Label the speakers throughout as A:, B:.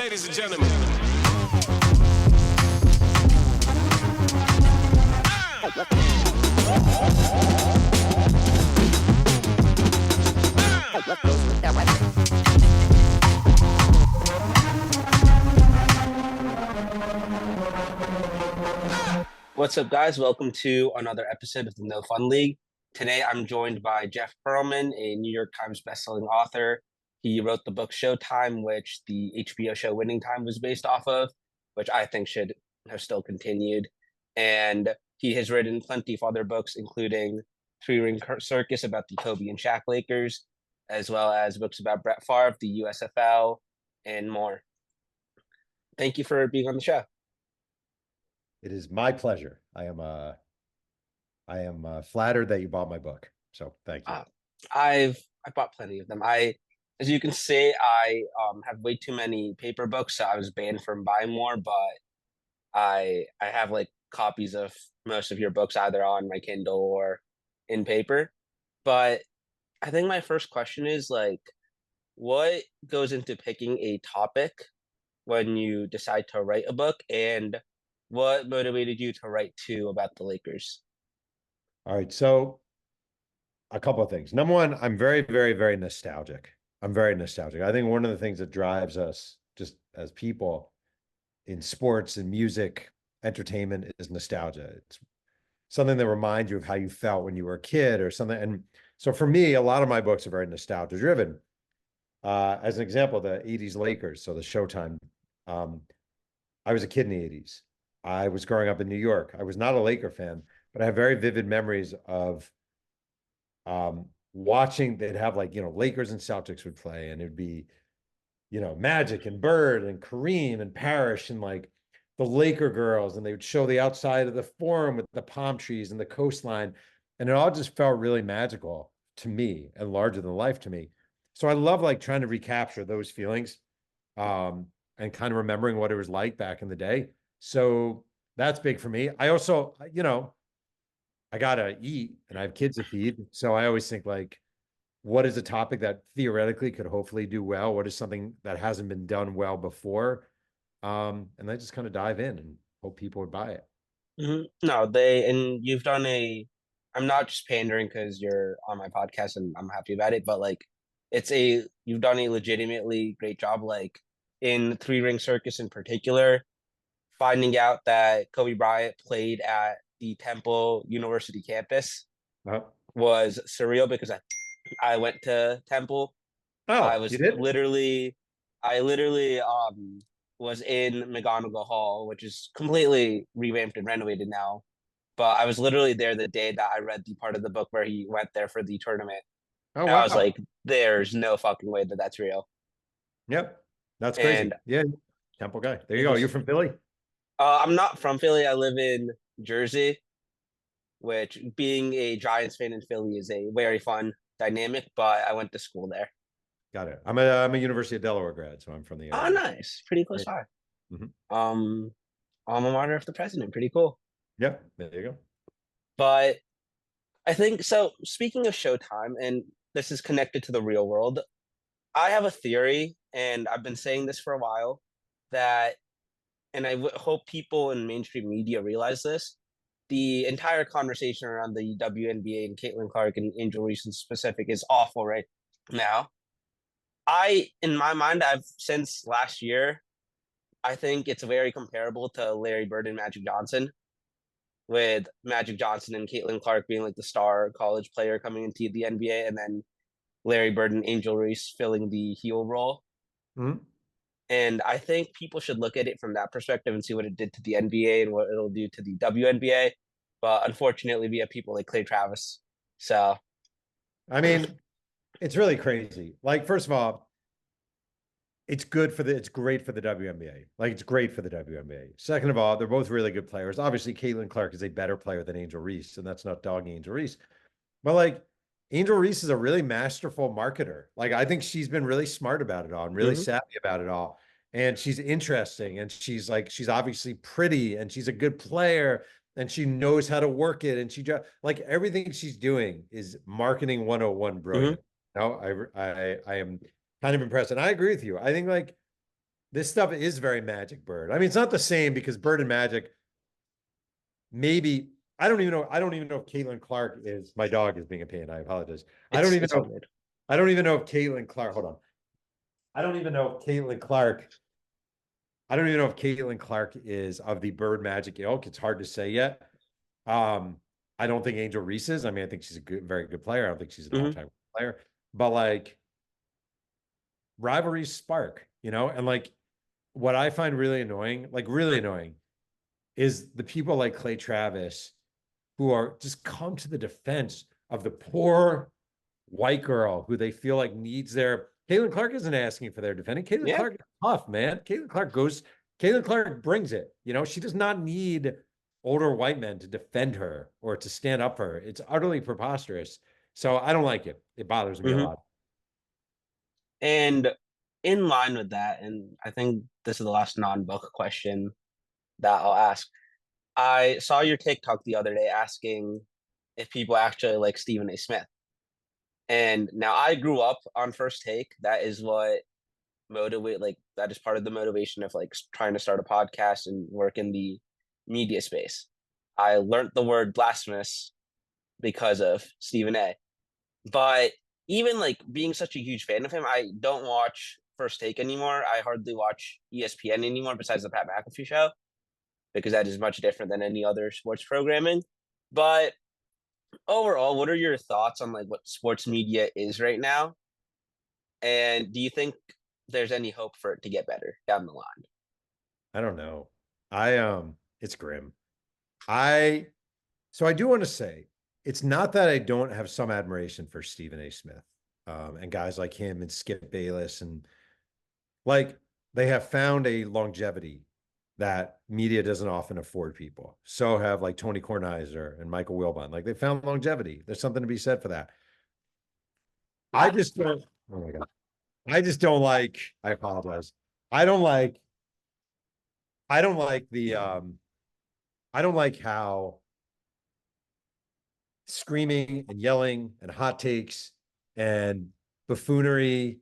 A: Ladies and gentlemen.
B: What's up, guys? Welcome to another episode of the No Fun League. Today, I'm joined by Jeff Pearlman, a New York Times bestselling author. He wrote the book Showtime, which the HBO show Winning Time was based off of, which I think should have still continued. And he has written plenty of other books, including Three Ring Circus about the Kobe and Shaq Lakers, as well as books about Brett Favre, the USFL, and more. Thank you for being on the show.
C: It is my pleasure. I am flattered that you bought my book. So thank you.
B: I bought plenty of them. As you can see, I have way too many paper books, so I was banned from buying more. But I have like copies of most of your books either on my Kindle or in paper. But I think my first question is like, what goes into picking a topic when you decide to write a book, and what motivated you to write two about the Lakers?
C: All right. So a couple of things. Number one, I'm very, very, very nostalgic. I'm very nostalgic. I think one of the things that drives us just as people in sports and music, entertainment is nostalgia. It's something that reminds you of how you felt when you were a kid or something. And so for me, a lot of my books are very nostalgia driven. As an example, the 80s Lakers, so the Showtime. I was a kid in the 80s. I was growing up in New York. I was not a Laker fan, but I have very vivid memories of watching. They'd have like, Lakers and Celtics would play, and it'd be, Magic and Bird and Kareem and Parrish and like the Laker girls, and they would show the outside of the Forum with the palm trees and the coastline. And it all just felt really magical to me and larger than life to me. So I love like trying to recapture those feelings and kind of remembering what it was like back in the day. So that's big for me. I also, I gotta eat and I have kids to feed. So I always think like, what is a topic that theoretically could hopefully do well? What is something that hasn't been done well before? And I just kind of dive in and hope people would buy it.
B: No, you've done I'm not just pandering because you're on my podcast and I'm happy about it, but like you've done a legitimately great job, like in Three Ring Circus in particular, finding out that Kobe Bryant played at the Temple University campus was surreal because I went to Temple.
C: Oh,
B: I was
C: you did?
B: I literally was in McGonigal Hall, which is completely revamped and renovated now. But I was literally there the day that I read the part of the book where he went there for the tournament.
C: Oh,
B: And
C: wow.
B: I was like, there's no fucking way that that's real.
C: Yep. That's crazy.
B: And
C: yeah. Temple guy. There you go. You're from Philly?
B: I'm not from Philly. I live in Jersey, which being a Giants fan in Philly is a very fun dynamic, but I went to school there.
C: Got it. I'm a University of Delaware grad, so I'm from the area.
B: Oh, nice. Pretty close by. Alma mater of the president. Pretty cool.
C: Yep. There you go.
B: But I think so. Speaking of Showtime, and this is connected to the real world, I have a theory, and I've been saying this for a while, that, and I hope people in mainstream media realize this, the entire conversation around the WNBA and Caitlin Clark and Angel Reese in specific is awful right now. In my mind, since last year, I think it's very comparable to Larry Bird and Magic Johnson, with Magic Johnson and Caitlin Clark being like the star college player coming into the NBA, and then Larry Bird and Angel Reese filling the heel role. And I think people should look at it from that perspective and see what it did to the NBA and what it'll do to the WNBA. But unfortunately, we have people like Clay Travis. So,
C: I mean, it's really crazy. Like, first of all, it's great for the WNBA. Like, it's great for the WNBA. Second of all, they're both really good players. Obviously, Caitlin Clark is a better player than Angel Reese, and that's not dogging Angel Reese. But like, Angel Reese is a really masterful marketer. Like, I think she's been really smart about it all and really savvy about it all. And she's interesting, and she's obviously pretty, and she's a good player, and she knows how to work it. And she just like everything she's doing is marketing 101 brilliant. No, I am kind of impressed. And I agree with you. I think like This stuff is very Magic Bird. I mean, it's not the same because Bird and Magic, maybe I don't even know. I don't even know if Caitlin Clark is my dog is being a pain. I apologize. I don't even
B: It's all
C: know.
B: good.
C: I don't even know if Caitlin Clark. Hold on. I don't even know if Caitlin Clark. I don't even know if Caitlin Clark is of the Bird Magic ilk. It's hard to say yet. Um, I don't think Angel Reese is. I mean, I think she's a good, very good player. I don't think she's an
B: Hmm.
C: all-time player, but like rivalries spark, and like what I find really annoying, like really annoying, is the people like Clay Travis who are just come to the defense of the poor white girl who they feel like needs their. Caitlin Clark isn't asking for their defending. Caitlin
B: Yeah.
C: Clark is tough, man. Caitlin Clark brings it. She does not need older white men to defend her or to stand up for her. It's utterly preposterous. So I don't like it. It bothers me a
B: Hmm.
C: lot.
B: And in line with that, and I think this is the last non-book question that I'll ask. I saw your TikTok the other day asking if people actually like Stephen A. Smith. And now I grew up on First Take. That is what that is part of the motivation of like trying to start a podcast and work in the media space. I learned the word blasphemous because of Stephen A. But even like being such a huge fan of him, I don't watch First Take anymore. I hardly watch ESPN anymore besides the Pat McAfee show because that is much different than any other sports programming. But overall, what are your thoughts on like what sports media is right now? And do you think there's any hope for it to get better down the line?
C: I don't know. It's grim. I So I do want to say it's not that I don't have some admiration for Stephen A. Smith, and guys like him and Skip Bayless, and like they have found a longevity that media doesn't often afford people. So have like Tony Kornheiser and Michael Wilbon. Like they found longevity. There's something to be said for that. I just don't. Oh my God. I just don't like. I apologize. I don't like. I don't like the. I don't like how screaming and yelling and hot takes and buffoonery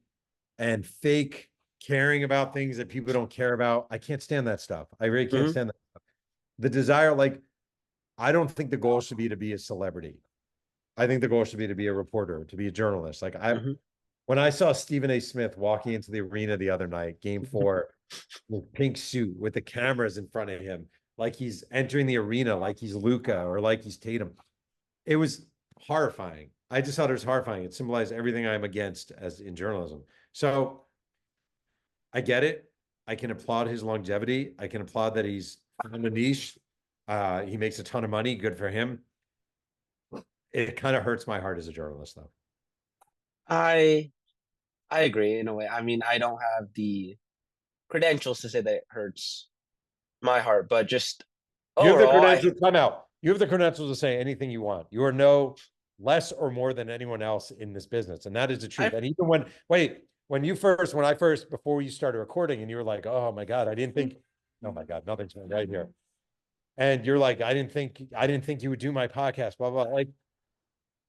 C: and fake caring about things that people don't care about. I can't stand that stuff. I really can't
B: Mm-hmm.
C: stand that. The desire, like, I don't think the goal should be to be a celebrity. I think the goal should be to be a reporter, to be a journalist.
B: Mm-hmm.
C: When I saw Stephen A. Smith walking into the arena the other night, game four, with pink suit with the cameras in front of him, like he's entering the arena, like he's Luca or like he's Tatum. It was horrifying. I just thought it was horrifying. It symbolized everything I'm against as in journalism. So I get it. I can applaud his longevity. I can applaud that he's found a niche. He makes a ton of money. Good for him. It kind of hurts my heart as a journalist, though.
B: I I agree in a way. I mean, I don't have the credentials to say that it hurts my heart, but just
C: You have the
B: overall, I
C: credentials. Come out. You have the credentials to say anything you want. You are no less or more than anyone else in this business, and that is the truth.
B: I
C: And even when I first, before you started recording, and you were like, "Oh my God, I didn't think, oh my God, nothing's going right here," and you're like, I didn't think you would do my podcast." Blah blah. Like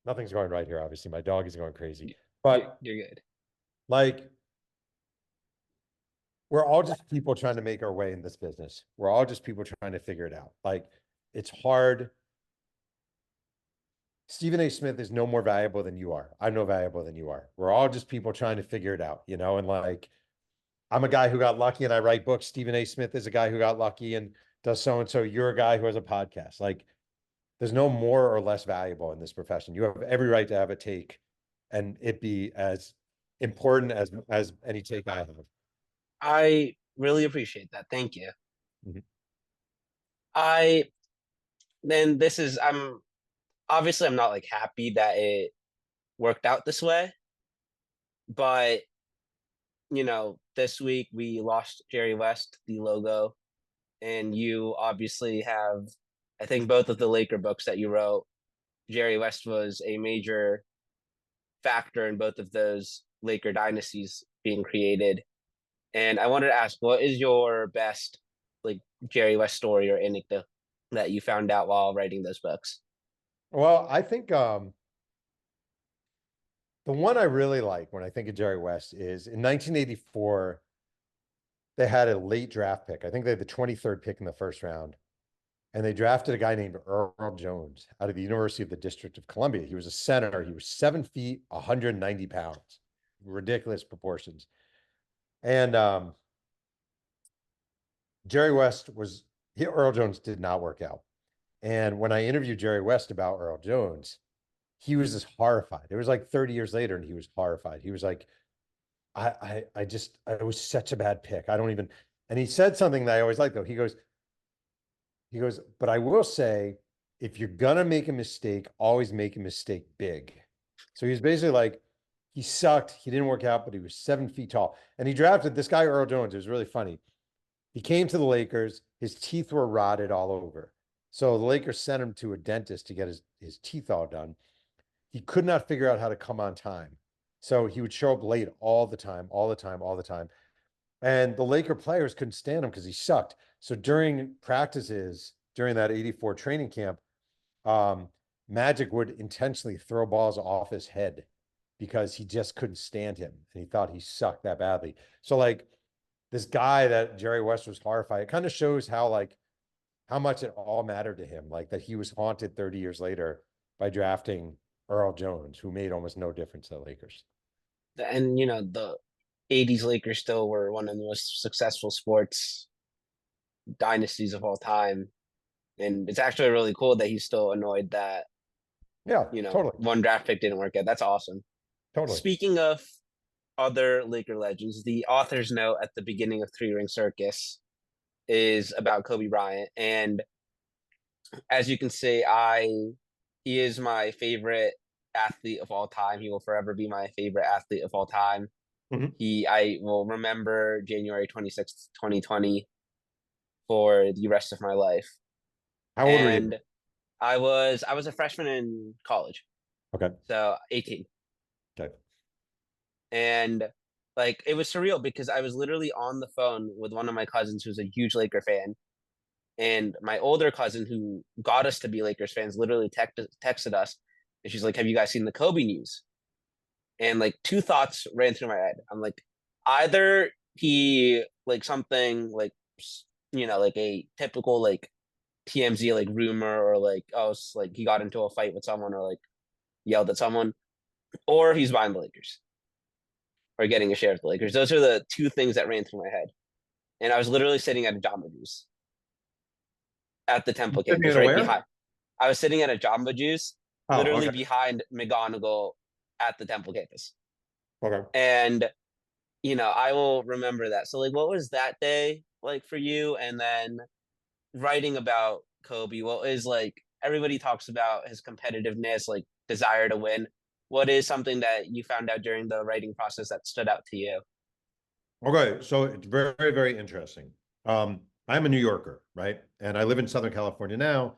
C: nothing's going right here. Obviously, my dog is going crazy, but
B: you're good.
C: like we're all just people trying to make our way in this business. We're all just people trying to figure it out. Like it's hard. Stephen A. Smith is no more valuable than you are. I'm no valuable than you are. We're all just people trying to figure it out, And like, I'm a guy who got lucky and I write books. Stephen A. Smith is a guy who got lucky and does so and so. You're a guy who has a podcast. Like, there's no more or less valuable in this profession. You have every right to have a take and it be as important as any take I have.
B: I really appreciate that. Thank you.
C: Mhm.
B: I then this is I'm obviously I'm not like happy that it worked out this way, but this week we lost Jerry West, the logo, and you obviously have, I think, both of the Laker books that you wrote. Jerry West was a major factor in both of those Laker dynasties being created. And I wanted to ask, what is your best like Jerry West story or anecdote that you found out while writing those books?
C: Well, I think the one I really like when I think of Jerry West is in 1984. they had a late draft pick. I think they had the 23rd pick in the first round. And they drafted a guy named Earl Jones out of the University of the District of Columbia. He was a center. He was 7 feet, 190 pounds, ridiculous proportions. And Jerry West Earl Jones did not work out. And when I interviewed Jerry West about Earl Jones, he was just horrified. It was like 30 years later, and he was horrified. He was like, I was such a bad pick. I don't even, and he said something that I always like though. He goes, but I will say, if you're gonna make a mistake, always make a mistake big. So he was basically like, he sucked, he didn't work out, but he was 7 feet tall. And he drafted this guy, Earl Jones. It was really funny. He came to the Lakers, his teeth were rotted all over. So the Lakers sent him to a dentist to get his teeth all done. He could not figure out how to come on time. So he would show up late all the time, all the time, all the time. And the Laker players couldn't stand him because he sucked. So during practices, during that 84 training camp, um, Magic would intentionally throw balls off his head because he just couldn't stand him. And he thought he sucked that badly. So like this guy that Jerry West was horrified, it kind of shows how like how much it all mattered to him. Like that he was haunted 30 years later by drafting Earl Jones, who made almost no difference to the Lakers.
B: And the '80s Lakers still were one of the most successful sports dynasties of all time, and it's actually really cool that he's still annoyed that
C: Yeah, totally,
B: one draft pick didn't work out. That's awesome.
C: totally.
B: Speaking of other Laker legends, the author's note at the beginning of Three Ring Circus is about Kobe Bryant, and as you can see, he is my favorite athlete of all time. He will forever be my favorite athlete of all time.
C: Mhm.
B: I will remember January 26th, 2020 for the rest of my life.
C: How old were you?
B: And I was a freshman in college,
C: Okay.
B: so 18.
C: Okay.
B: And like it was surreal because I was literally on the phone with one of my cousins who's a huge Laker fan. And my older cousin who got us to be Lakers fans literally texted us and she's like, "Have you guys seen the Kobe news?" And like two thoughts ran through my head. I'm like, either he like something like like a typical like TMZ like rumor or like oh like he got into a fight with someone or like yelled at someone, or he's buying the Lakers or getting a share of the Lakers. Those are the two things that ran through my head. And I was literally sitting at a Jamba Juice at the
C: You
B: Temple
C: sitting
B: campus,
C: at a
B: right
C: where?
B: behind. I was sitting at a Jamba Juice,
C: Oh,
B: literally
C: okay.
B: behind McGonagall at the Temple campus.
C: Okay.
B: And I will remember that. So like what was that day like for you? And then writing about Kobe, what is like everybody talks about his competitiveness, like desire to win. What is something that you found out during the writing process that stood out to you?
C: Okay. So it's very, very, very interesting. I'm a New Yorker, right? And I live in Southern California now,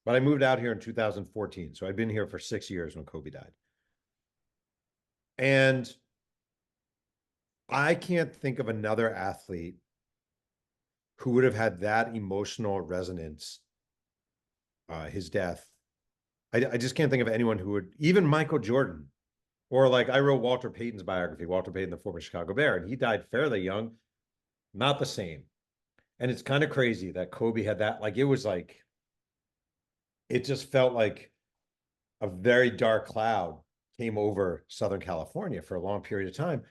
C: but I moved out here in 2014. So I've been here for 6 years when Kobe died. And I can't think of another athlete who would have had that emotional resonance, his death. I just can't think of anyone who would, even Michael Jordan, or like I wrote Walter Payton's biography, Walter Payton, the former Chicago Bear, and he died fairly young, not the same. And it's kind of crazy that Kobe had that, like, it was like, it just felt like a very dark cloud came over Southern California for a long period of time.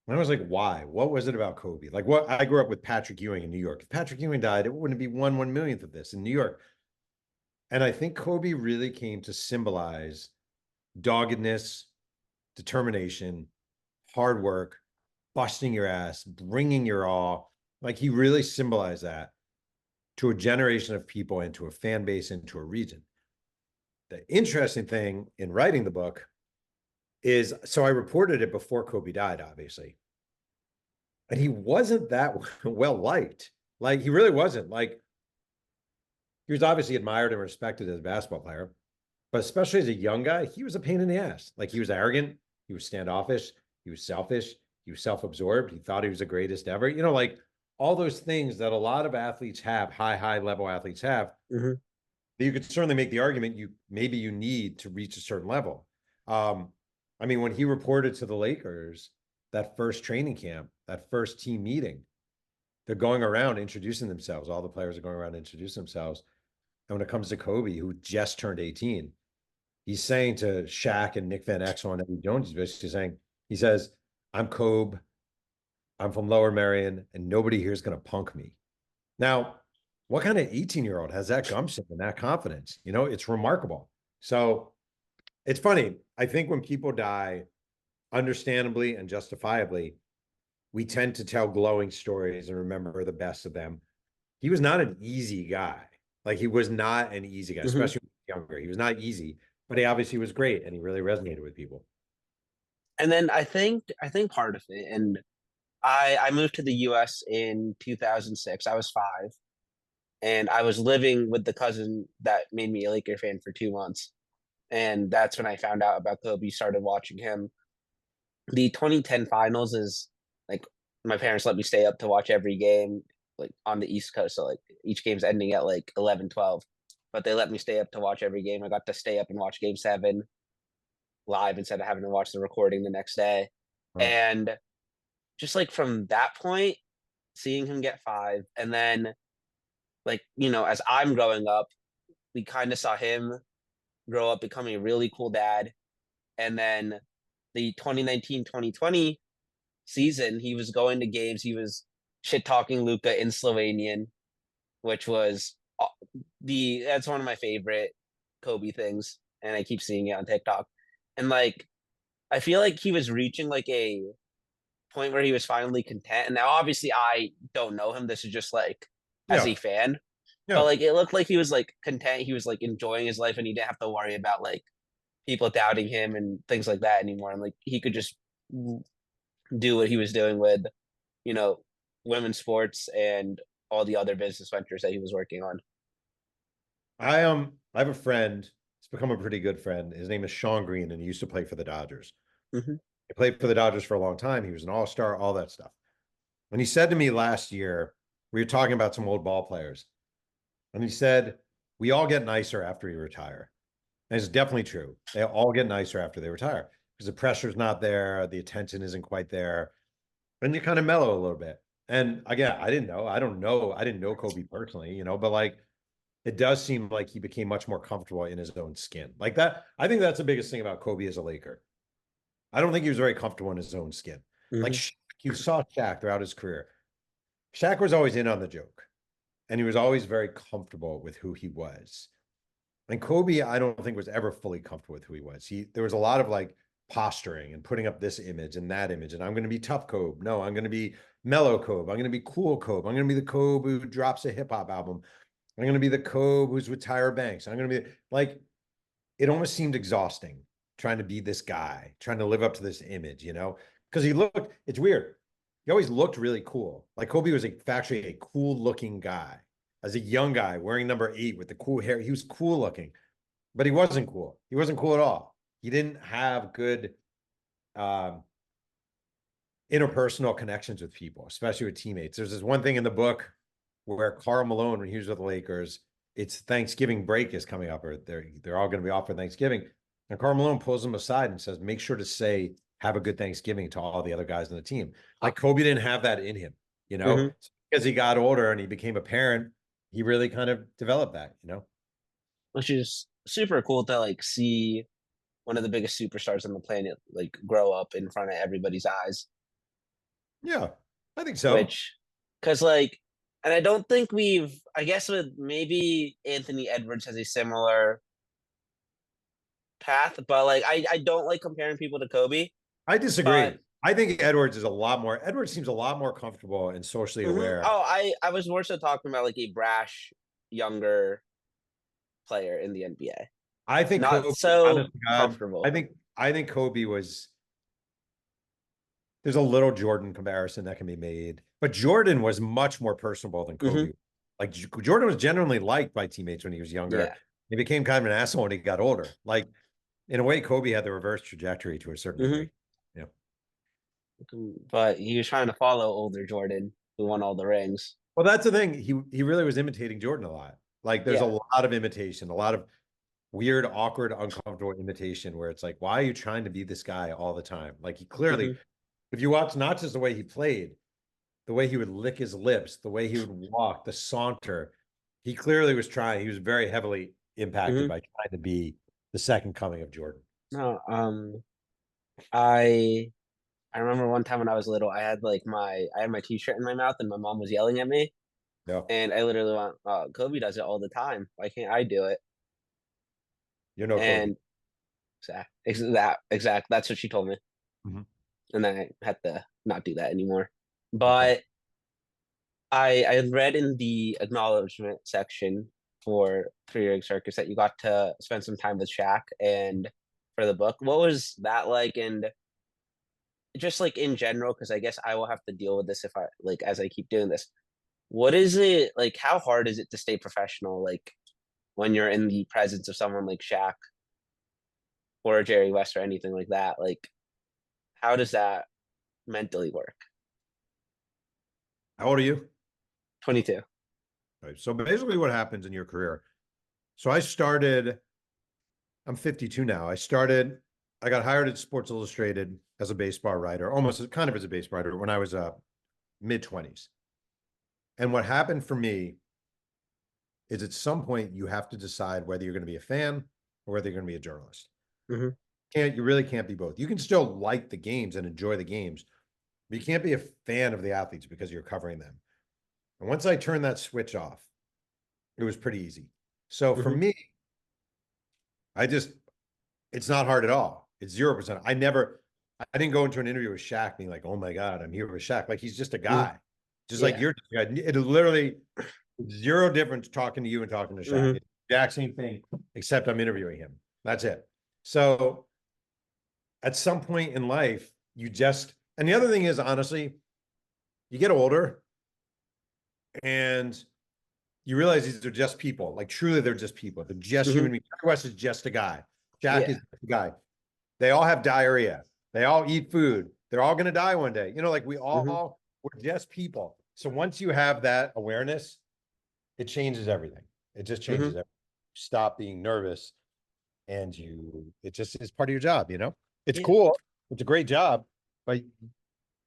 C: And I was like, why? What was it about Kobe? Like, what I grew up with Patrick Ewing in New York. If Patrick Ewing died, it wouldn't be one millionth of this in New York. And I think Kobe really came to symbolize doggedness, determination, hard work, busting your ass, bringing your all. Like he really symbolized that to a generation of people and to a fan base and to a region. The interesting thing in writing the book is so I reported it before Kobe died, obviously. And he wasn't that well liked. Like he really wasn't. Like he was obviously admired and respected as a basketball player, but especially as a young guy, he was a pain in the ass. Like he was arrogant, he was standoffish, he was selfish, he was self-absorbed, he thought he was the greatest ever. Like all those things that a lot of athletes have, high level athletes have,
B: Mm-hmm.
C: you could certainly make the argument maybe you need to reach a certain level. Um, I mean, when he reported to the Lakers that first training camp, that first team meeting, they're going around introducing themselves. All the players are going around introducing themselves. And when it comes to Kobe, who just turned 18, he's saying to Shaq and Nick Van Exel and Eddie Jones, he's basically saying, he says, I'm Kobe, I'm from Lower Merion, and nobody here is going to punk me. Now, what kind of 18-year-old has that gumption and that confidence? You know, it's remarkable. So it's funny. I think when people die, understandably and justifiably, we tend to tell glowing stories and remember the best of them. He was not an easy guy. Like he was not an easy guy,
B: Hmm.
C: especially when he was younger. He was not easy, but he obviously was great and he really resonated with people.
B: And then I think part of it, and I moved to the U.S. in 2006. I was 5, and I was living with the cousin that made me a Laker fan for 2 months, and that's when I found out about Kobe. Started watching him. The 2010 finals is like my parents let me stay up to watch every game, like on the East Coast. So like each game's ending at like 11, 12, but they let me stay up to watch every game. I got to stay up and watch Game 7 live instead of having to watch the recording the next day.
C: Wow.
B: And just like from that point, seeing him get 5, and then like, as I'm growing up, we kind of saw him grow up becoming a really cool dad. And then the 2019-2020 season, he was going to games. He was shit talking Luca in Slovenian, which was that's one of my favorite Kobe things, and I keep seeing it on TikTok. And like, I feel like he was reaching like a point where he was finally content. And now, obviously, I don't know him. This is just like as a
C: Yeah.
B: fan, but
C: Yeah.
B: like it looked like he was like content. He was like enjoying his life, and he didn't have to worry about like people doubting him and things like that anymore. And like he could just do what he was doing with, you know, women's sports and all the other business ventures that he was working on.
C: I have a friend, he's become a pretty good friend. His name is Sean Green, and he used to play for the Dodgers.
B: Hmm.
C: He played for the Dodgers for a long time. He was an all-star, all that stuff. And he said to me last year, we were talking about some old ball players, and he said, we all get nicer after we retire. And it's definitely true. They all get nicer after they retire because the pressure's not there, the attention isn't quite there, and you kind of mellow a little bit. And again, I didn't know. I don't know. I didn't know Kobe personally, but like it does seem like he became much more comfortable in his own skin. Like that, I think that's the biggest thing about Kobe as a Laker. I don't think he was very comfortable in his own skin. Like
B: Hmm.
C: you saw Shaq throughout his career. Shaq was always in on the joke, and he was always very comfortable with who he was. And Kobe, I don't think was ever fully comfortable with who he was. There was a lot of like posturing and putting up this image and that image. And I'm going to be tough Kobe. No, I'm going to be mellow Kobe. I'm going to be cool Kobe. I'm going to be the Kobe who drops a hip hop album. I'm going to be the Kobe who's with Tyra Banks. I'm going to be like, it almost seemed exhausting trying to be this guy, trying to live up to this image, because it's weird. He always looked really cool. Like Kobe was factually a cool looking guy. As a young guy wearing number 8 with the cool hair, he was cool looking, but he wasn't cool. He wasn't cool at all. He didn't have good um, interpersonal connections with people, especially with teammates. There's this one thing in the book where Karl Malone, when he was with the Lakers, it's Thanksgiving break is coming up, or they're all going to be off for Thanksgiving. And Karl Malone pulls him aside and says, make sure to say, have a good Thanksgiving to all the other guys on the team. Like Kobe didn't have that in him,
B: Hmm.
C: as he got older and he became a parent, he really kind of developed that.
B: Which is super cool to like see one of the biggest superstars on the planet like grow up in front of everybody's eyes.
C: Yeah, I think so.
B: Which, because like, and I don't think I guess with maybe Anthony Edwards has a similar path, but like I don't like comparing people to Kobe.
C: I
B: But
C: disagree. I think Edwards seems a lot more comfortable and socially aware.
B: oh, I was more so talking about like a brash younger player in the NBA,
C: I think
B: not
C: Kobe,
B: so
C: honest to God, I
B: comfortable.
C: think I think Kobe was there's a little Jordan comparison that can be made, but Jordan was much more personable than
B: Hmm.
C: Kobe. Like Jordan was genuinely liked by teammates when he was younger.
B: Yeah.
C: He became kind of an asshole when he got older. Like in a way, Kobe had the reverse trajectory to a certain
B: Hmm.
C: degree. Yeah.
B: But he was trying to follow older Jordan, who won all the rings.
C: Well, that's the thing. He really was imitating Jordan a lot. Like there's a
B: Yeah.
C: lot of imitation, a lot of weird, awkward, uncomfortable imitation where it's like, why are you trying to be this guy all the time? Like he clearly,
B: Hmm.
C: if you watch not just the way he played, the way he would lick his lips, the way he would walk, the saunter. He clearly was trying. He was very heavily impacted
B: Hmm.
C: by trying to be the second coming of Jordan.
B: No, I I remember one time when I was little, I had my t-shirt in my mouth and my mom was yelling at me,
C: No,
B: and I literally went, "Oh, Kobe does it all the time. Why can't I do it?"
C: you're no Kobe.
B: And exact. That's what she told me,
C: Mhm.
B: and then I had to not do that anymore.
C: Okay.
B: But I read in the acknowledgement section for Three Ring Circus that you got to spend some time with Shaq and for the book. What was that like? And just like in general, because I guess I will have to deal with this if I like as I keep doing this. What is it like? How hard is it to stay professional? Like when you're in the presence of someone like Shaq or Jerry West or anything like that? Like, how does that mentally work?
C: How old are you?
B: 22.
C: Right. So basically, what happens in your career? So I started. I'm 52 now. I got hired at Sports Illustrated as a baseball writer, almost kind of as a baseball writer when I was mid 20s. And what happened for me is at some point you have to decide whether you're going to be a fan or whether you're going to be a journalist.
B: Hmm.
C: You really can't be both. You can still like the games and enjoy the games, but you can't be a fan of the athletes because you're covering them. And once I turned that switch off, it was pretty easy. So for
B: Hmm.
C: me, I just it's not hard at all. It's 0%. I didn't go into an interview with Shaq being like, oh my God, I'm here with Shaq. Like he's just a
B: Hmm.
C: guy. Just like
B: Yeah.
C: you're just a guy. It literally zero difference talking to you and talking to Shaq.
B: Hmm.
C: It's the exact same thing, except I'm interviewing him. That's it. So at some point in life, and the other thing is honestly, you get older and you realize these are just people. Like truly, they're just people. They're just
B: Hmm.
C: human beings. West is just a guy. Jack
B: Yeah.
C: is a guy. They all have diarrhea. They all eat food. They're all going to die one day. Like
B: Hmm.
C: we're just people. So once you have that awareness, it changes everything. It just changes
B: Hmm.
C: everything. Stop being nervous and it just is part of your job. It's
B: Yeah.
C: cool. It's a great job, but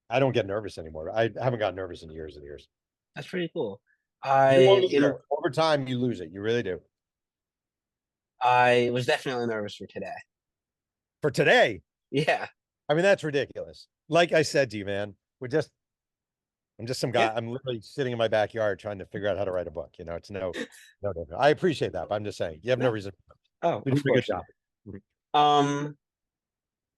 C: I don't get nervous anymore. I haven't gotten nervous in years and years.
B: That's pretty cool.
C: You
B: I
C: lose it.
B: in
C: Over time, you lose it. You really do.
B: I was definitely nervous for today.
C: For today,
B: Yeah.
C: I mean, that's ridiculous. Like I said to you, man, I'm just some
B: Yeah.
C: guy. I'm literally sitting in my backyard trying to figure out how to write a book. It's no different. I appreciate that, but I'm just saying you have no
B: No.
C: reason.
B: Oh,
C: You're
B: of
C: doing a good
B: course
C: job.
B: not. Um,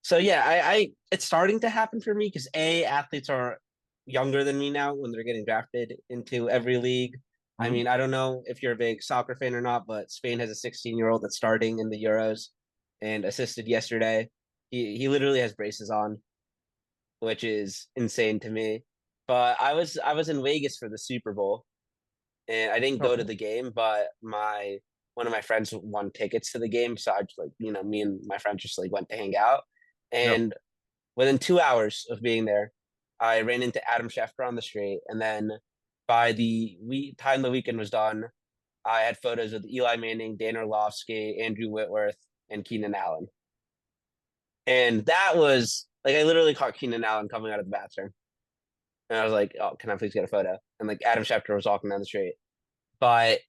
B: so yeah, I it's starting to happen for me because athletes are younger than me now when they're getting drafted into every league. I
C: Mhm.
B: mean, I don't know if you're a big soccer fan or not, but Spain has a 16-year-old that's starting in the Euros and assisted yesterday. He literally has braces on, which is insane to me. But I was in Vegas for the Super Bowl and I didn't
C: Oh,
B: go to
C: cool.
B: the game, but my one of my friends won tickets to the game, so I just like me and my friend just like went to hang out,
C: Yep.
B: and within 2 hours of being there, I ran into Adam Schefter on the street, and then by time the weekend was done, I had photos with Eli Manning, Dan Orlovsky, Andrew Whitworth, and Keenan Allen, and that was like I literally caught Keenan Allen coming out of the bathroom, and I was like, "Oh, can I please get a photo?" And like Adam Schefter was walking down the street, but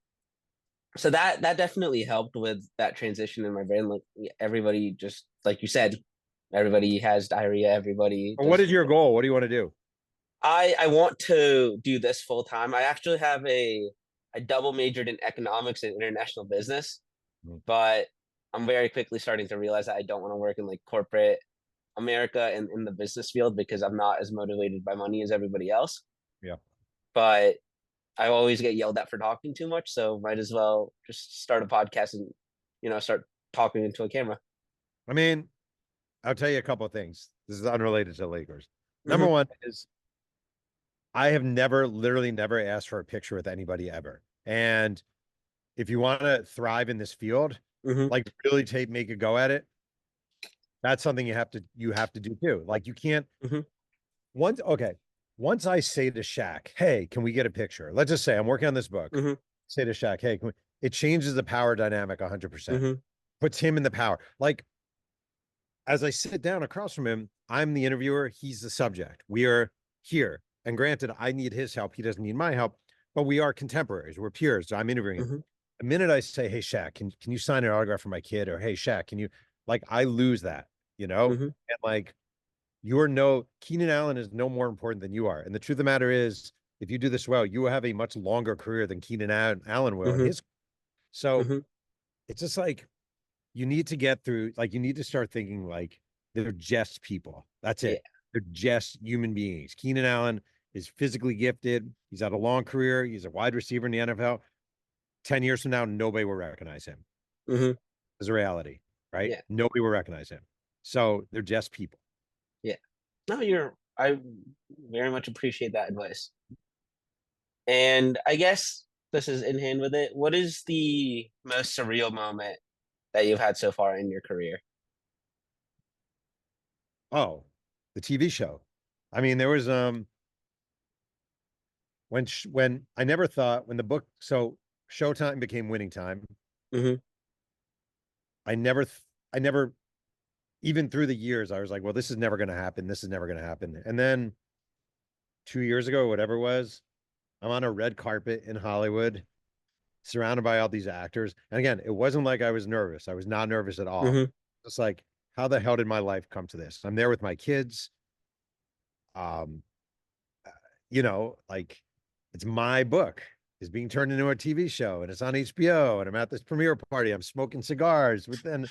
B: so that definitely helped with that transition in my brain. Like everybody, just like you said, everybody has diarrhea. Everybody
C: Well, what
B: does.
C: is your goal? What do you want to do?
B: I want to do this full time. I actually have a double majored in economics and international business,
C: Mhm.
B: but I'm very quickly starting to realize that I don't want to work in like corporate America and in the business field because I'm not as motivated by money as everybody else.
C: Yeah.
B: But I always get yelled at for talking too much, so might as well just start a podcast and start talking into a camera.
C: I mean, I'll tell you a couple of things. This is unrelated to Lakers. Number
B: Hmm.
C: one is I have literally never asked for a picture with anybody ever. And if you want to thrive in this field,
B: Hmm.
C: like really make a go at it, that's something you have to do too. Like you can't
B: Hmm.
C: once okay. Once I say to Shaq, hey, can we get a picture? Let's just say I'm working on this book.
B: Hmm.
C: Say to Shaq, hey, it changes the power dynamic 100%.
B: Hmm.
C: Puts him in the power. Like as I sit down across from him, I'm the interviewer, he's the subject. We are here And granted, I need his help. He doesn't need my help, but we are contemporaries. We're peers. So I'm interviewing him.
B: Mhm.
C: The minute I say, "Hey Shaq, can you sign an autograph for my kid?" or "Hey Shaq, can you," like, I lose that, you know?
B: Mhm.
C: And like, you're no Keenan Allen is no more important than you are. And the truth of the matter is, if you do this well, you will have a much longer career than Allen will in
B: Mhm.
C: his. So
B: Mhm.
C: it's just like you need to get through, like, you need to start thinking like they're just people. That's
B: Yeah.
C: it. They're just human beings. Keenan Allen is physically gifted. He's had a long career. He's a wide receiver in the NFL. 10 years from now, nobody will recognize him.
B: Mhm.
C: Is a reality, right?
B: Yeah.
C: Nobody will recognize him. So they're just people.
B: Yeah. No, I very much appreciate that advice. And I guess this is in hand with it. What is the most surreal moment that you've had so far in your career?
C: Oh, the TV show. I mean, there was when I never thought when the book so Showtime became Winning Time.
B: Mhm.
C: I never I never even through the years I was like, well, this is never going to happen. This is never going to happen. And then 2 years ago, whatever it was, I'm on a red carpet in Hollywood, surrounded by all these actors. And again, it wasn't like I was nervous. I was not nervous at all.
B: Mhm.
C: It's like, how the hell did my life come to this? I'm there with my kids. Um, like, it's my book is being turned into a TV show and it's on HBO and I'm at this premiere party. I'm smoking cigars, but then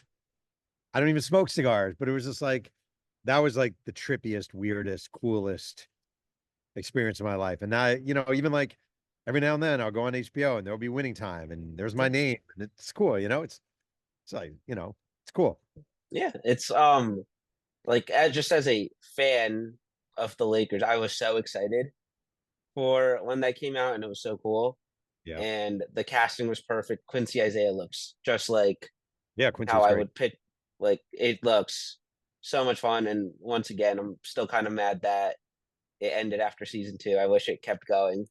C: I don't even smoke cigars, but it was just like that was like the trippiest, weirdest, coolest experience of my life. And now, even like every now and then I'll go on HBO and there'll be Winning Time and there's my name and it's cool, it's like, it's cool.
B: Yeah, it's like just as a fan of the Lakers, I was so excited for when that came out and it was so cool.
C: Yeah.
B: And the casting was perfect. Quincy Isaiah looks just like
C: Yeah,
B: how
C: Quincy's
B: I
C: great.
B: would pick. Like it looks so much fun. And once again, I'm still kind of mad that it ended after season two. I wish it kept going.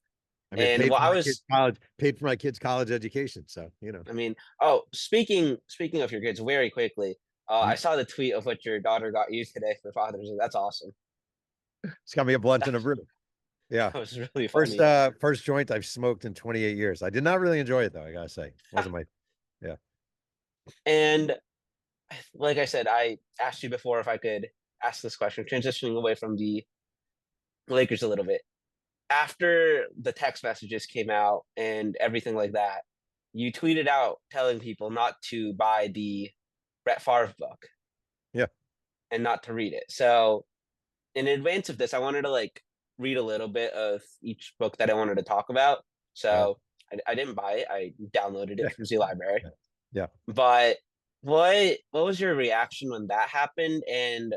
C: I mean, it
B: And
C: paid
B: well,
C: for
B: I
C: my kids'
B: was,
C: college, paid for my kids' college education. So,
B: I mean, oh, speaking of your kids, very quickly, I saw the tweet of what your daughter got you today for Father's Day. That's awesome.
C: it's got me a blunt
B: That,
C: and a brew. Yeah.
B: that was really
C: First
B: funny.
C: first joint I've smoked in 28 years. I did not really enjoy it though, I gotta say. Wasn't my yeah.
B: And like I said, I asked you before if I could ask this question, transitioning away from the Lakers a little bit. After the text messages came out and everything like that, you tweeted out telling people not to buy the Brett Favre book
C: Yeah.
B: and not to read it. So in advance of this, I wanted to like read a little bit of each book that I wanted to talk about.
C: Yeah.
B: So I didn't buy it. I downloaded
C: Yeah.
B: it from Z Library.
C: Yeah. Yeah.
B: But what was your reaction when that happened? And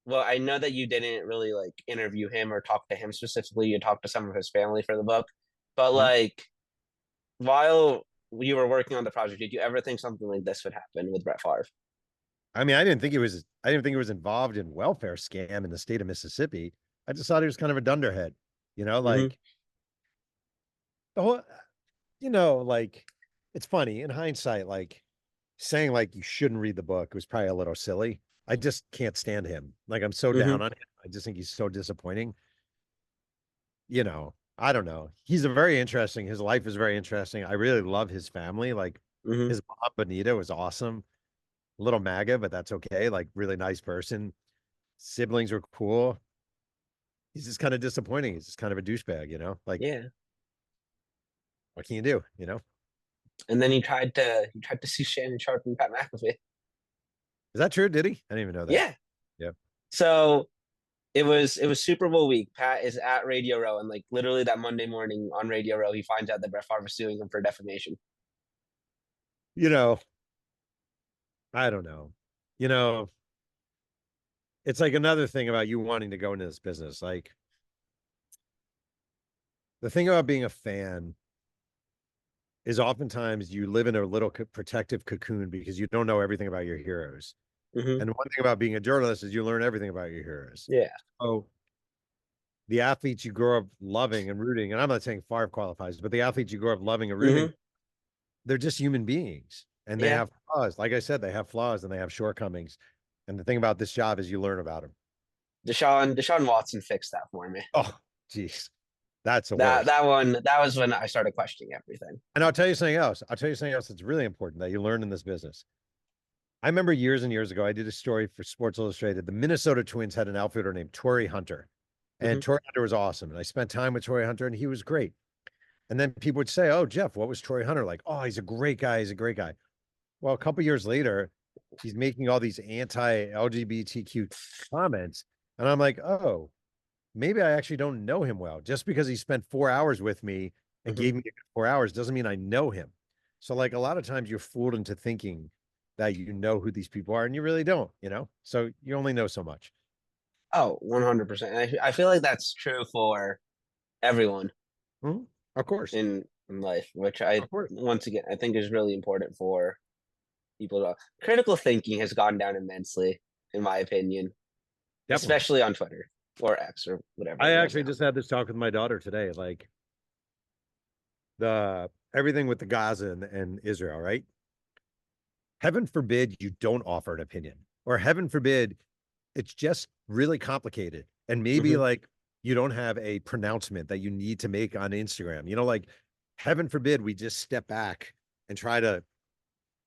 B: well, I know that you didn't really like interview him or talk to him specifically. You talked to some of his family for the book, but
C: Mhm.
B: like while you were working on the project, did you ever think something like this would happen with Brett Favre?
C: I mean, I didn't think it was involved in welfare scam in the state of Mississippi. I just thought he was kind of a dunderhead,
B: Mm-hmm.
C: like the whole, like it's funny in hindsight, like saying like you shouldn't read the book was probably a little silly. I just can't stand him. Like I'm so
B: Mm-hmm.
C: down on him. I just think he's so disappointing. I don't know. He's a very interesting. His life is very interesting. I really love his family. Like
B: Mm-hmm.
C: his mom, Bonita, was awesome. A little MAGA, but that's okay. Like really nice person. Siblings were cool. He's just kind of disappointing. He's just kind of a douchebag. Like
B: Yeah.
C: what can you do?
B: And then he tried to see Shannon Sharp and Pat McAfee.
C: Is that true? Did he? I didn't even know that.
B: Yeah.
C: Yeah.
B: So it was Super Bowl week. Pat is at Radio Row, and like literally that Monday morning on Radio Row, he finds out that Brett Favre is suing him for defamation.
C: You know, I don't know. You know, it's like another thing about you wanting to go into this business. Like the thing about being a fan is oftentimes you live in a little protective cocoon because you don't know everything about your heroes.
B: Hmm.
C: And one thing about being a journalist is you learn everything about your heroes.
B: Yeah.
C: So the athletes you grow up loving and rooting, and I'm not saying Favre qualifies, but the athletes you grow up loving and rooting,
B: Hmm.
C: they're just human beings and they
B: Yeah.
C: have flaws. Like I said, they have flaws and they have shortcomings. And the thing about this job is you learn about them.
B: Deshaun Watson fixed that for me.
C: Oh, Jeez, that's the
B: That
C: worst.
B: that one that was when I started questioning everything.
C: And I'll tell you something else. I'll tell you something else that's really important that you learn in this business. I remember years and years ago, I did a story for Sports Illustrated. The Minnesota Twins had an outfielder named Torrey Hunter, and
B: Hmm.
C: Torrey Hunter was awesome. And I spent time with Torrey Hunter, and he was great. And then people would say, "Oh, Jeff, what was Torrey Hunter like?" "Oh, he's a great guy. He's a great guy." Well, a couple years later, he's making all these anti-LGBTQ comments, and I'm like, "Oh, maybe I actually don't know him well. Just because he spent 4 hours with me and
B: Hmm.
C: gave me 4 hours doesn't mean I know him." So, like, a lot of times you're fooled into thinking that you know who these people are, and you really don't, you know? So you only know so much.
B: Oh, 100%. I feel like that's true for everyone
C: Mhm. Of course.
B: in life, which I
C: Of course.
B: once again I think is really important for people to critical thinking has gone down immensely, in my opinion,
C: Definitely.
B: especially on Twitter or X or whatever
C: I
B: it is
C: actually
B: now.
C: just had this talk with my daughter today. Like, the everything with the Gaza and Israel, right? Heaven forbid you don't offer an opinion, or heaven forbid it's just really complicated. And maybe
B: Hmm.
C: like you don't have a pronouncement that you need to make on Instagram. Like heaven forbid we just step back and try to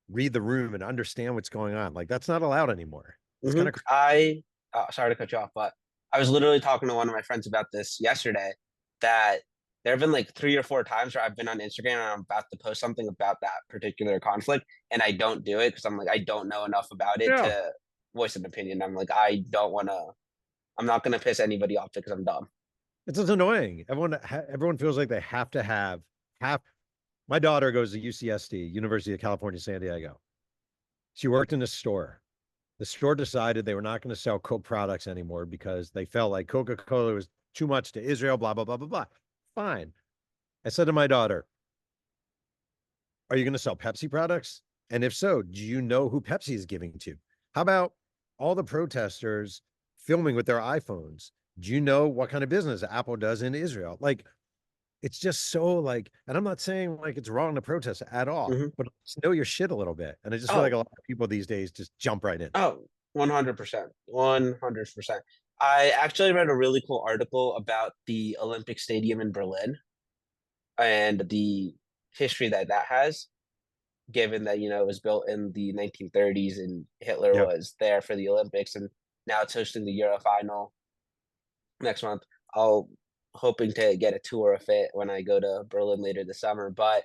C: read the room and understand what's going on. Like that's not allowed anymore. It's
B: Hmm.
C: kind of
B: I sorry to cut you off, but I was literally talking to one of my friends about this yesterday. That there have been like 3 or 4 times where I've been on Instagram and I'm about to post something about that particular conflict, and I don't do it because I'm like I don't know enough about it
C: yeah.
B: to voice an opinion. I'm like I don't want to. I'm not gonna piss anybody off because I'm dumb.
C: It's just annoying. Everyone feels like they have to have my daughter goes to UCSD, University of California, San Diego. She worked in a store. The store decided they were not going to sell Coke products anymore because they felt like Coca-Cola was too much to Israel, blah, blah, blah, blah, blah. Fine. I said to my daughter, "Are you going to sell Pepsi products? And if so, do you know who Pepsi is giving to? How about all the protesters filming with their iPhones? Do you know what kind of business Apple does in Israel?" Like, it's just so like, and I'm not saying like it's wrong to protest at all,
B: Hmm.
C: but just know your shit a little bit. And I just feel like
B: Oh,
C: a lot of people these days just jump right in.
B: oh, 100%, 100%. I actually read a really cool article about the Olympic Stadium in Berlin and the history that that has, given that it was built in the 1930s and Hitler
C: Yeah.
B: was there for the Olympics, and now it's hosting the Euro final next month. I'll hoping to get a tour of it when I go to Berlin later this summer. But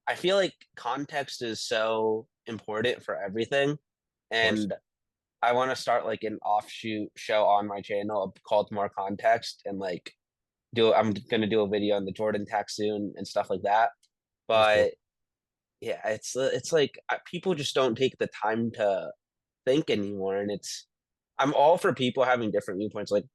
B: I feel like context is so important for everything,
C: Of course.
B: and I want to start like an offshoot show on my channel called More Context, and like do I'm gonna do a video on the Jordan tax soon and stuff like that.
C: That's cool.
B: But yeah, it's like people just don't take the time to think anymore, and it's I'm all for people having different viewpoints. Like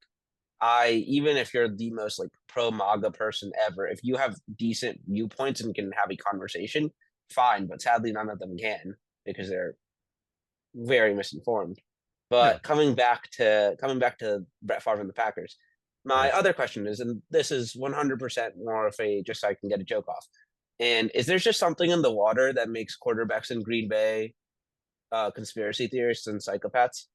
B: I even if you're the most like pro MAGA person ever, if you have decent viewpoints and can have a conversation, fine. But sadly, none of them can because they're very misinformed.
C: Yeah.
B: But coming back to Brett Favre and the Packers, my
C: Yes.
B: other question is, and this is 100% more of a just so I can get a joke off. And is there just something in the water that makes quarterbacks in Green Bay conspiracy theorists and psychopaths?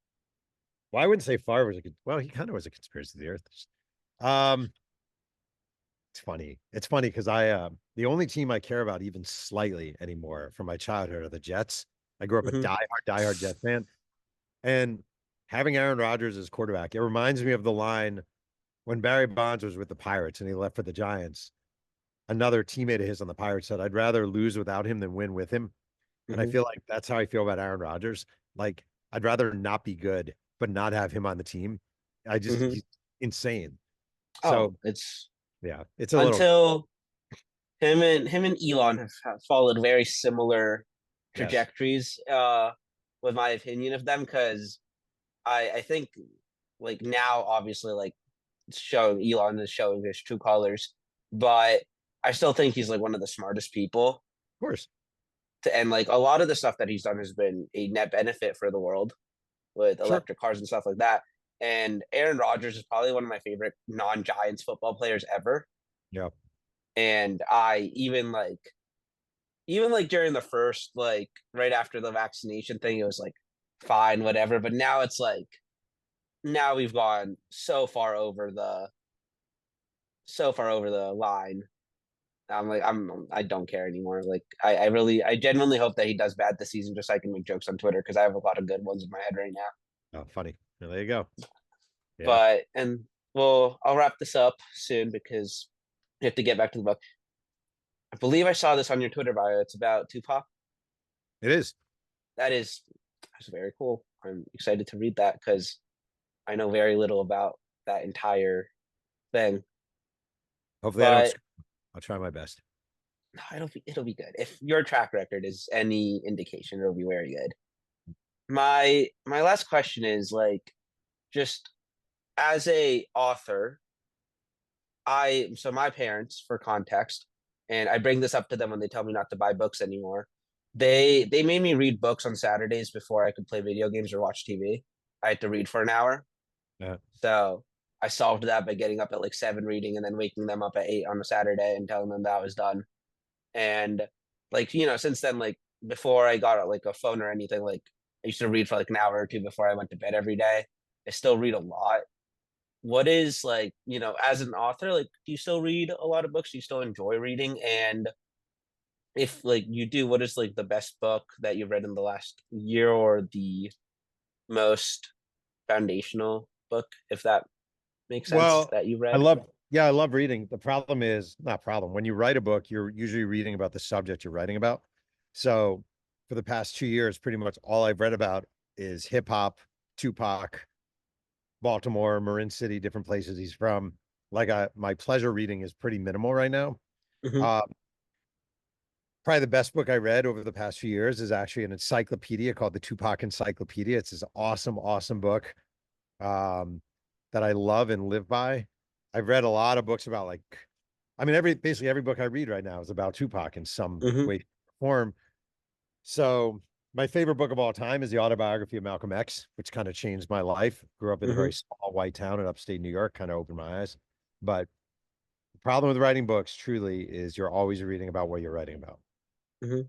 C: Well, I wouldn't say Favre was a good, well, he kind of was a conspiracy theorist. Um, it's funny. It's funny because the only team I care about even slightly anymore from my childhood are the Jets. I grew up a
B: Hmm.
C: diehard Jets fan. And having Aaron Rodgers as quarterback, it reminds me of the line when Barry Bonds was with the Pirates and he left for the Giants. Another teammate of his on the Pirates said, "I'd rather lose without him than win with him." And I
B: Hmm.
C: feel like that's how I feel about Aaron Rodgers. Like, I'd rather not be good, but not have him on the team.
B: Hmm.
C: He's insane.
B: Oh,
C: So,
B: it's
C: yeah, it's a little,
B: until him and Elon have followed very similar
C: yes,
B: trajectories, with my opinion of them, because I think like now obviously like showing Elon is showing his true colors, but I still think he's like one of the smartest people.
C: of course.
B: And like a lot of the stuff that he's done has been a net benefit for the world with
C: Sure.
B: electric cars and stuff like that. And Aaron Rodgers is probably one of my favorite non-Giants football players ever.
C: Yeah.
B: And I even like during the first like right after the vaccination thing, it was like fine, whatever. But now it's like now we've gone so far over so far over the line. I'm like, I don't care anymore. Like, I genuinely hope that he does bad this season, just so I can make jokes on Twitter because I have a lot of good ones in my head right now.
C: Oh, funny. Well, there you go. Yeah,
B: But and well, I'll wrap this up soon because we have to get back to the book. I believe I saw this on your Twitter bio. It's about Tupac.
C: it is.
B: That is that's very cool. I'm excited to read that because I know very little about that entire thing.
C: Hopefully I don't,
B: But
C: I'll try my best.
B: no, it'll be good. If your track record is any indication, it'll be very good. My last question is like just as a author, so my parents, for context, and I bring this up to them when they tell me not to buy books anymore. They made me read books on Saturdays before I could play video games or watch TV. I had to read for an hour.
C: Yeah.
B: So I solved that by getting up at like 7 reading and then waking them up at 8 on a Saturday and telling them that I was done. And like, since then, like before I got like a phone or anything, like I used to read for like an hour or two before I went to bed every day. I still read a lot. What is like, as an author, like do you still read a lot of books? Do you still enjoy reading? And if like you do, what is like the best book that you've read in the last year or the most foundational book, if that makes sense,
C: Well,
B: that you
C: I
B: read?
C: love, yeah, I love reading. The problem is not problem. When you write a book, you're usually reading about the subject you're writing about. So for the past 2 years, pretty much all I've read about is hip hop, Tupac, Baltimore, Marin City, different places he's from. My pleasure reading is pretty minimal right now.
B: Hmm.
C: Uh, Probably the best book I read over the past few years is actually an encyclopedia called the Tupac Encyclopedia. It's this awesome, awesome book um, that I love and live by. I've read a lot of books about I mean, basically every book I read right now is about Tupac in some
B: Hmm.
C: way, or form. So my favorite book of all time is the autobiography of Malcolm X, which kind of changed my life. Grew up in a very
B: Hmm.
C: small white town in upstate New York, kind of opened my eyes. But the problem with writing books truly is you're always reading about what you're writing about.
B: Hmm.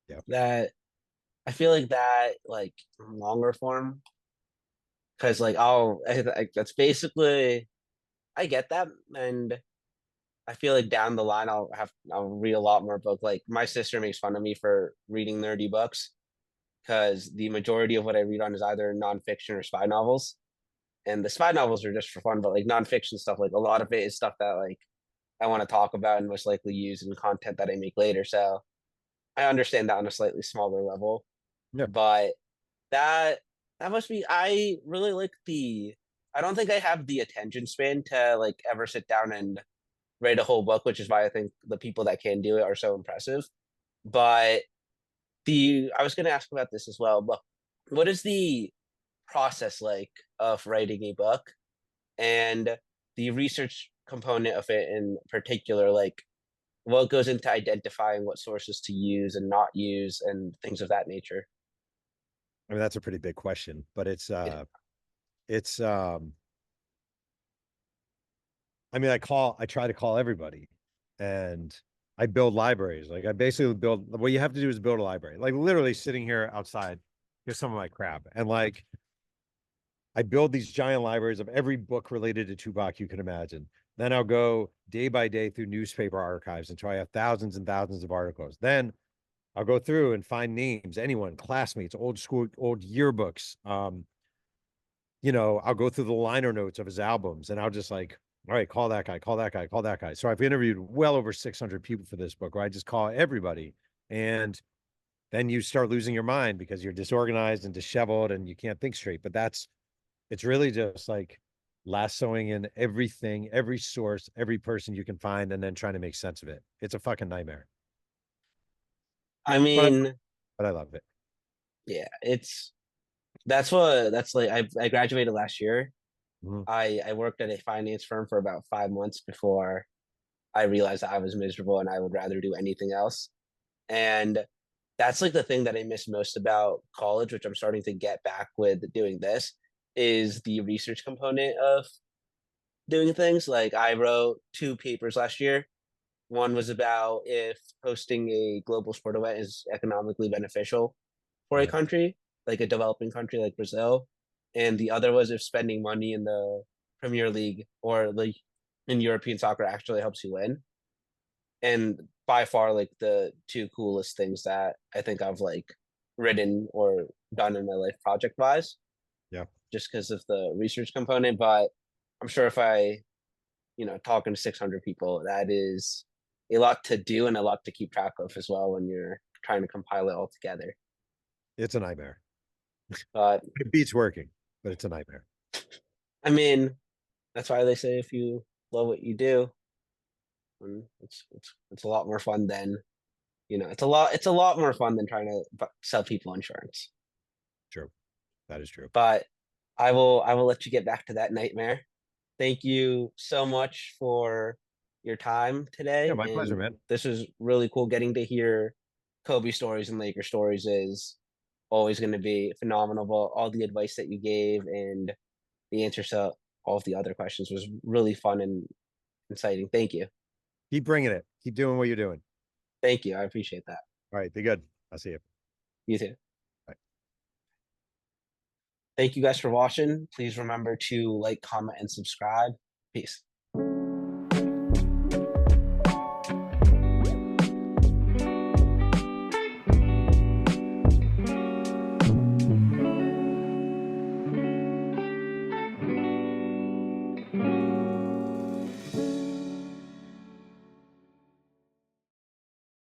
C: Yeah.
B: That I feel like that like longer form because like that's basically I get that, and I feel like down the line I'll read a lot more book. Like my sister makes fun of me for reading nerdy books because the majority of what I read on is either nonfiction or spy novels, and the spy novels are just for fun, but like nonfiction stuff, like a lot of it is stuff that like I want to talk about and most likely use in content that I make later. So I understand that on a slightly smaller level,
C: Yeah.
B: but that that must be. I really like the. I don't think I have the attention span to like ever sit down and read a whole book, which is why I think the people that can do it are so impressive. But the I was going to ask about this as well. But what is the process like of writing a book and the research component of it in particular? Like what goes into identifying what sources to use and not use and things of that nature?
C: I mean, that's a pretty big question, but
B: Yeah.
C: it's I mean, I try to call everybody and I build libraries. Like I basically build what you have to do is build a library. Like literally sitting here outside, here's some of my crap. And like I build these giant libraries of every book related to Tupac you can imagine. Then I'll go day by day through newspaper archives until I have thousands and thousands of articles. Then I'll go through and find names, anyone, classmates, old school, old yearbooks. I'll go through the liner notes of his albums and I'll just like, all right, call that guy, call that guy, call that guy. So I've interviewed well over 600 people for this book where I just call everybody. And then you start losing your mind because you're disorganized and disheveled and you can't think straight. But it's really just like lassoing in everything, every source, every person you can find, and then trying to make sense of it. It's a fucking nightmare,
B: I
C: but
B: mean,
C: but I love it.
B: yeah, that's like I graduated last year.
C: Mhm.
B: I worked at a finance firm for about 5 months before I realized that I was miserable and I would rather do anything else. And that's like the thing that I miss most about college, which I'm starting to get back with doing this, is the research component of doing things. Like I wrote 2 papers last year. One was about if hosting a global sport event is economically beneficial for a
C: Yeah.
B: country, like a developing country like Brazil. And the other was if spending money in the Premier League or like in European soccer actually helps you win. And by far, like the two coolest things that I think I've like written or done in my life project wise,
C: Yeah.
B: just because of the research component. But I'm sure if I, talking to 600 people, that is a lot to do and a lot to keep track of as well when you're trying to compile it all together.
C: It's a nightmare.
B: But
C: It beats working, but it's a nightmare.
B: I mean, that's why they say if you love what you do, it's a lot more fun than it's a lot more fun than trying to sell people insurance.
C: True. That is true.
B: But I will let you get back to that nightmare. Thank you so much for your time
C: Yeah,
B: today,
C: my pleasure,
B: and
C: man.
B: this is really cool. Getting to hear Kobe stories and Laker stories is always going to be phenomenal. All the advice that you gave and the answers to all of the other questions was really fun and exciting. Thank you.
C: Keep bringing it. Keep doing what you're doing.
B: Thank you. I appreciate that.
C: All right. Be good. I'll see you.
B: You too.
C: Bye.
B: Thank you guys for watching. Please remember to like, comment, and subscribe. Peace.